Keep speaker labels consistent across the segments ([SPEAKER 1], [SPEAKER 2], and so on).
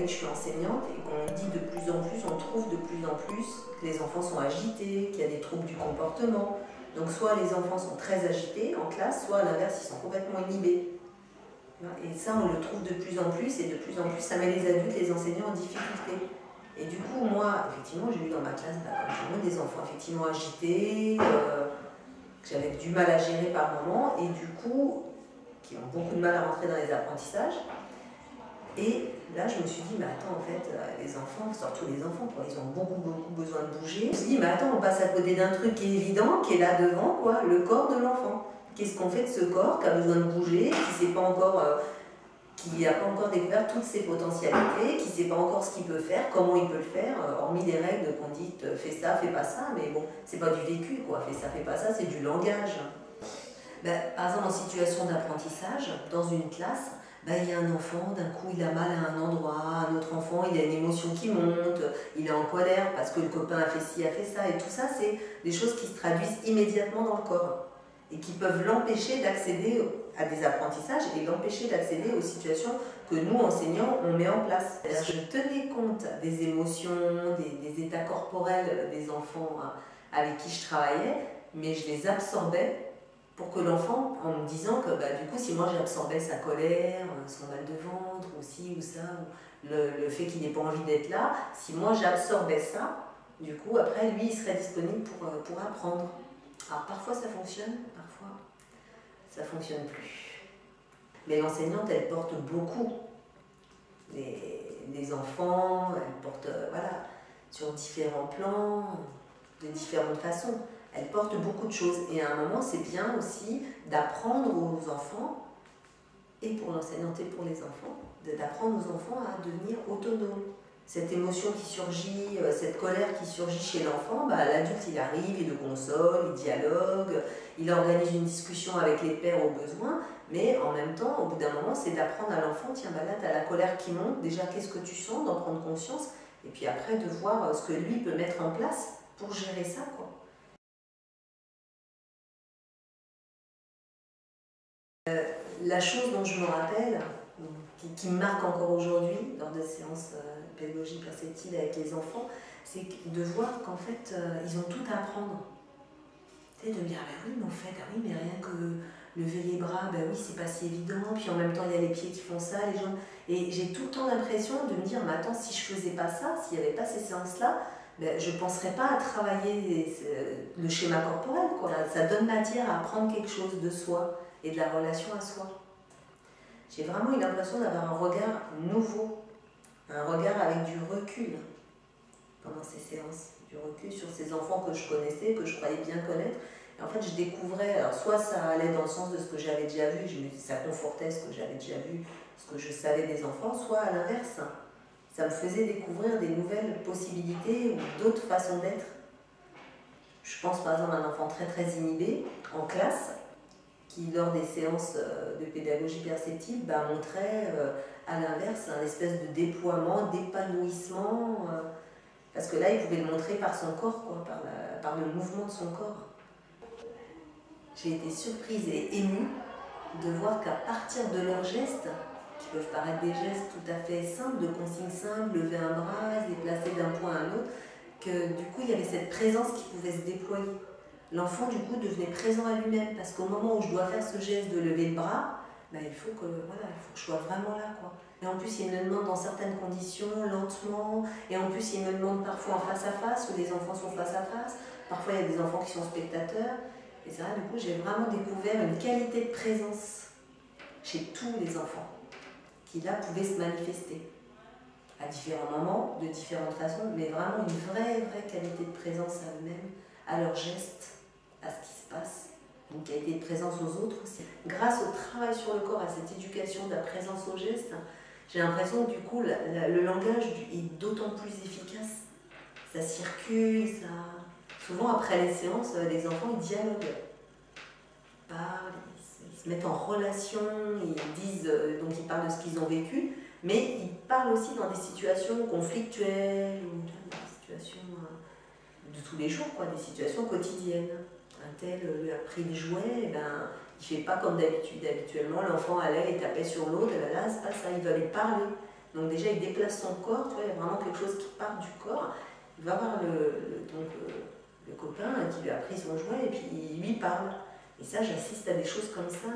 [SPEAKER 1] que je suis enseignante et qu'on dit de plus en plus, on trouve de plus en plus que les enfants sont agités, qu'il y a des troubles du comportement. Donc soit les enfants sont très agités en classe, soit à l'inverse, ils sont complètement inhibés. Et ça, on le trouve de plus en plus, et de plus en plus, ça met les adultes, les enseignants en difficulté. Et du coup, moi, effectivement, j'ai eu dans ma classe, comme tout le monde, des enfants effectivement agités, que j'avais du mal à gérer par moment, et du coup, qui ont beaucoup de mal à rentrer dans les apprentissages. Et là, je me suis dit, mais attends, en fait, les enfants, surtout les enfants, quoi, ils ont beaucoup besoin de bouger. Je me suis dit, mais attends, on passe à côté d'un truc qui est évident, qui est là devant, quoi, le corps de l'enfant. Qu'est-ce qu'on fait de ce corps qui a besoin de bouger, qui n'a pas encore découvert toutes ses potentialités, qui ne sait pas encore ce qu'il peut faire, comment il peut le faire, hormis les règles qu'on dit fais ça, fais pas ça, mais bon, c'est pas du vécu, quoi, fais ça, fais pas ça, c'est du langage. Ben, par exemple, en situation d'apprentissage, dans une classe, ben, il y a un enfant, d'un coup il a mal à un endroit, un autre enfant, il a une émotion qui monte, il est en colère parce que le copain a fait ci, a fait ça, et tout ça, c'est des choses qui se traduisent immédiatement dans le corps et qui peuvent l'empêcher d'accéder à des apprentissages et l'empêcher d'accéder aux situations que nous, enseignants, on met en place. Je tenais compte des émotions, des états corporels des enfants avec qui je travaillais, mais je les absorbais pour que l'enfant, en me disant que bah, du coup, si moi j'absorbais sa colère, son mal de ventre, ou ci ou ça, ou le fait qu'il n'ait pas envie d'être là, si moi j'absorbais ça, du coup, après, lui, il serait disponible pour apprendre. Alors parfois ça fonctionne, parfois ça ne fonctionne plus. Mais l'enseignante, elle porte beaucoup les enfants, elle porte voilà, sur différents plans, de différentes façons. Elle porte beaucoup de choses et à un moment c'est bien aussi d'apprendre aux enfants, et pour l'enseignante et pour les enfants, d'apprendre aux enfants à devenir autonomes. Cette émotion qui surgit, cette colère qui surgit chez l'enfant, bah, l'adulte il arrive, il le console, il dialogue, il organise une discussion avec les pairs au besoin, mais en même temps, au bout d'un moment, c'est d'apprendre à l'enfant, tiens, bah là tu as la colère qui monte, déjà qu'est-ce que tu sens, d'en prendre conscience, et puis après de voir ce que lui peut mettre en place pour gérer ça, quoi. La chose dont je me rappelle, qui me marque encore aujourd'hui lors des séances de pédagogie perceptive avec les enfants, c'est de voir qu'en fait, ils ont tout à apprendre. Tu sais, de me dire, ah ben oui, mais en fait, ah oui, mais rien que lever les bras, ben oui, c'est pas si évident, puis en même temps, il y a les pieds qui font ça, les jambes. Et j'ai tout le temps l'impression de me dire, mais attends, si je faisais pas ça, s'il n'y avait pas ces séances-là, ben, je ne penserais pas à travailler le schéma corporel, quoi. Ça donne matière à apprendre quelque chose de soi et de la relation à soi. J'ai vraiment eu l'impression d'avoir un regard nouveau, un regard avec du recul pendant ces séances, du recul sur ces enfants que je connaissais, que je croyais bien connaître. Et en fait, je découvrais, alors soit ça allait dans le sens de ce que j'avais déjà vu, ça confortait ce que j'avais déjà vu, ce que je savais des enfants, soit à l'inverse, ça me faisait découvrir des nouvelles possibilités ou d'autres façons d'être. Je pense par exemple à un enfant très inhibé en classe, qui lors des séances de pédagogie perceptive montrait à l'inverse un espèce de déploiement, d'épanouissement, parce que là il pouvait le montrer par son corps, quoi, par le mouvement de son corps. J'ai été surprise et émue de voir qu'à partir de leurs gestes, qui peuvent paraître des gestes tout à fait simples, de consignes simples, lever un bras, se déplacer d'un point à un autre, que du coup il y avait cette présence qui pouvait se déployer. L'enfant du coup devenait présent à lui-même, parce qu'au moment où je dois faire ce geste de lever le bras, il faut que je sois vraiment là, quoi. Et en plus il me le demande dans certaines conditions, lentement, et en plus il me le demande parfois en face à face, où les enfants sont face à face, parfois il y a des enfants qui sont spectateurs, et ça, du coup j'ai vraiment découvert une qualité de présence chez tous les enfants, qui là pouvaient se manifester à différents moments, de différentes façons, mais vraiment une vraie qualité de présence à eux-mêmes, à leurs gestes, à ce qui se passe, une qualité de présence aux autres aussi. Grâce au travail sur le corps, à cette éducation de la présence aux gestes, j'ai l'impression que du coup le langage est d'autant plus efficace. Ça circule, ça... Souvent après les séances, les enfants ils dialoguent, ils parlent, ils se mettent en relation, ils disent, donc ils parlent de ce qu'ils ont vécu, mais ils parlent aussi dans des situations conflictuelles, ou des situations de tous les jours, quoi, des situations quotidiennes. Un tel lui a pris le jouet, il ne fait pas comme d'habitude. Habituellement, l'enfant allait et tapait sur l'autre, et là, c'est pas ça, il va lui parler. Donc déjà, il déplace son corps, tu vois, il y a vraiment quelque chose qui part du corps. Il va voir le copain qui lui a pris son jouet et puis il lui parle. Et ça, j'assiste à des choses comme ça.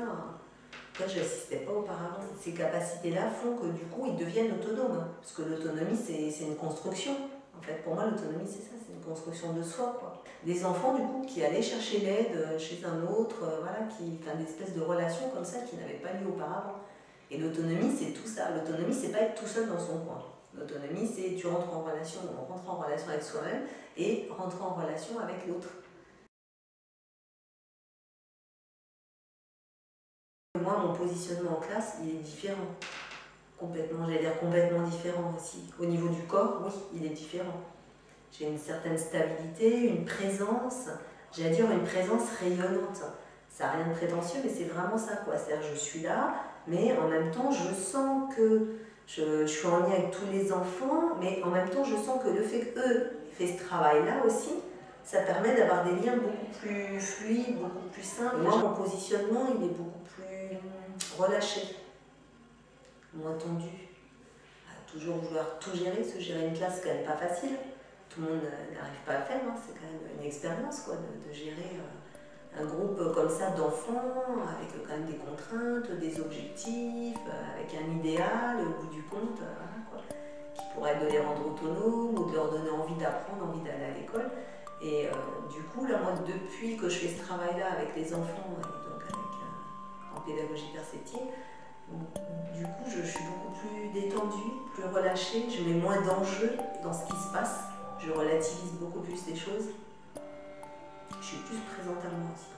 [SPEAKER 1] Là, je n'assistais pas auparavant. Ces capacités-là font que du coup, ils deviennent autonomes. Parce que l'autonomie, c'est une construction. En fait, pour moi, l'autonomie, c'est ça, c'est une construction de soi, quoi. Des enfants, du coup, qui allaient chercher l'aide chez un autre, voilà, des espèces de relations comme ça qui n'avaient pas lieu auparavant. Et l'autonomie, c'est tout ça. L'autonomie, c'est pas être tout seul dans son coin. L'autonomie, c'est on rentre en relation avec soi-même et rentrer en relation avec l'autre. Moi, mon positionnement en classe, il est différent. Complètement, j'allais dire complètement différent aussi. Au niveau du corps, oui, il est différent. J'ai une certaine stabilité, une présence, j'allais dire une présence rayonnante. Ça n'a rien de prétentieux, mais c'est vraiment ça, quoi. C'est-à-dire, je suis là, mais en même temps, je sens que je suis en lien avec tous les enfants, mais en même temps, je sens que le fait qu'eux aient fait ce travail-là aussi, ça permet d'avoir des liens beaucoup plus fluides, beaucoup plus simples. Moi, mon positionnement, il est beaucoup plus relâché, moins tendu. Toujours vouloir tout gérer, parce que gérer une classe, c'est quand même pas facile. Tout le monde n'arrive pas à le faire, hein. C'est quand même une expérience, quoi, de gérer un groupe comme ça d'enfants, avec quand même des contraintes, des objectifs, avec un idéal au bout du compte, voilà, quoi, qui pourrait de les rendre autonomes ou de leur donner envie d'apprendre, envie d'aller à l'école. Et du coup, là, moi, depuis que je fais ce travail-là avec les enfants, et donc en pédagogie perceptive, du coup, je suis beaucoup plus détendue, plus relâchée, je mets moins d'enjeux dans ce qui se passe, je relativise beaucoup plus les choses. Je suis plus présente à moi aussi.